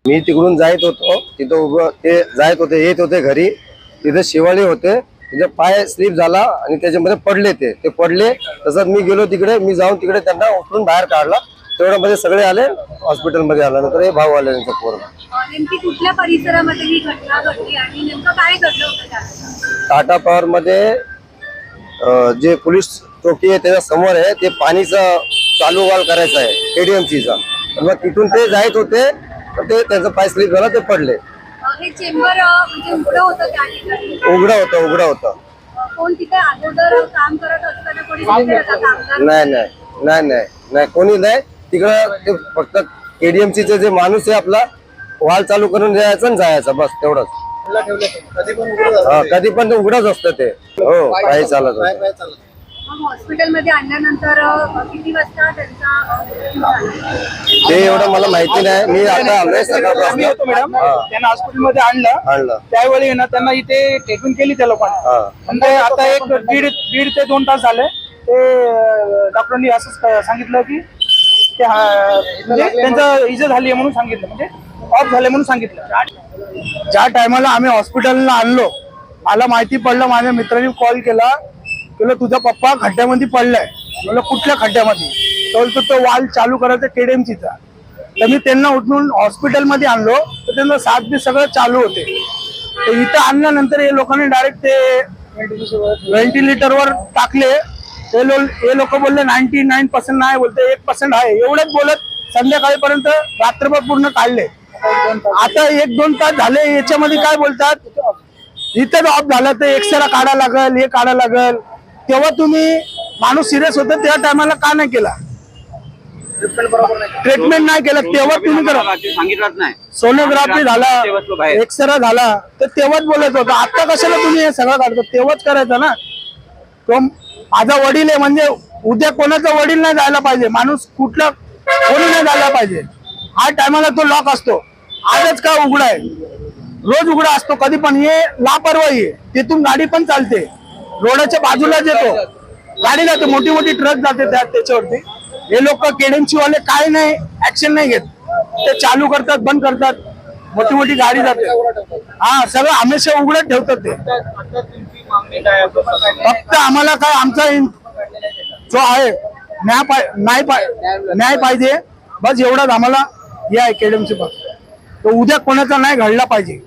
मी तिकडून जायत होतो, तिथं उभं ते जायत होते, येत होते घरी, तिथे शिवाळे होते, तिथे पाय स्लिप झाला आणि त्याच्यामध्ये पडले, ते पडले. तसंच मी गेलो तिकडे, मी जाऊन तिकडे त्यांना उचलून बाहेर काढला. तेवढ्यामध्ये सगळे आले, हॉस्पिटलमध्ये आल्यानंतर हे भाऊ आले त्यांचा पोर. नेमकी कुठल्या परिसरामध्ये ही घटना घडली आणि नेमकं काय घडलं होतं त्यात? टाटा पॉवर मध्ये जे पोलीस चौकी आहे त्याच्या समोर आहे, ते पाणीचं चालू वाल करायचं आहे KDMCचा. मग तिथून ते जायत होते, तर ते त्यांचा पाय स्लिप झाला, ते पडले. हे चेंबर म्हणजे उघडं होतं त्या ठिकाणी? उघडा होता. कोण तिथे अगोदर काम करत असताना कोणी दिसलेलं का कामगार? नाही कोणी नाही तिकडं. ते फक्त KDMCचे जे माणूस आहे आपला, वाल चालू करून द्यायचा आणि जायचं, बस तेवढंच. कधी पण ते उघडच असतं ते. हो, काही चालत नाही. मग हॉस्पिटलमध्ये आणल्यानंतर किती वाजता त्यांचा ते एवढं मला माहिती नाही. मी आता आलोय सकाळपासून. त्यांना हॉस्पिटलमध्ये आणलं त्यावेळी ना त्यांना इथे ट्रीटमेंट केली त्या लोकांना. म्हणजे आता एक दीड ते 2 तास झाले ते डॉक्टरांनी असं सांगितलं की ते म्हणजे त्यांचं इजा झाली आहे म्हणून सांगितलं, म्हणजे ऑफ झाले म्हणून सांगितलं. ज्या टायमाला आम्ही हॉस्पिटलला आणलो, मला माहिती पडलं, माझ्या मित्रांनी कॉल केला, तुझा पप्पा खड्ड्यामध्ये पडलाय. म्हणलं कुठल्या खड्ड्यामध्ये? तो वाल चालू करायचा KDMCचा. तर मी त्यांना उठून हॉस्पिटलमध्ये आणलो, तर त्यांना साथ बी सगळं चालू होते. तर इथं आणल्यानंतर हे लोकांनी डायरेक्ट ते व्हेंटिलेटरवर टाकले. हे लोक बोलले 99% नाही, बोलते 1% आहे. एवढंच बोलत संध्याकाळीपर्यंत रात्रभर पूर्ण काढले. आता 1-2 तास झाले, याच्यामध्ये काय बोलतात, इथं ऑफ झालं तर एक्सरा काढा लागल, हे काढा लागल. तेव्हा तुम्ही माणूस सिरियस होता त्या टायमाला का नाही केला? ट्रीटमेंट नाही केलं तेव्हा तुम्ही करा. सोनोग्राफी झाला, एक्सरा झाला, तर तेव्हाच बोलायचं होतं. आता कशाला तुम्ही हे सगळं काढतो? तेव्हाच करायचं ना. तो माझा वडील आहे, म्हणजे उद्या कोणाचा वडील नाही जायला पाहिजे, माणूस कुठला कोणी नाही जायला पाहिजे. हा टायमाला तो लॉक असतो. आजच का उघडा आहे? रोज उघडा असतो कधी पण. हे लापरवाही आहे. तिथून गाडी पण चालते, रोडाच्या बाजूलाच येतो, गाडी जाते, मोठी मोठी ट्रक जाते त्याच्यावरती. हे लोक KDMC वाले काय नाही ऍक्शन नाही घेत, ते चालू करतात, बंद करतात, मोठी मोठी गाडी जाते. हा, सगळं हमेशा उघडत ठेवतात ते. फक्त आम्हाला काय, आमचा जो आहे न्याय पाहिजे, बस एवढाच आम्हाला हे आहे KDMC पासून. तो उद्या कोणाचा नाही घडला पाहिजे.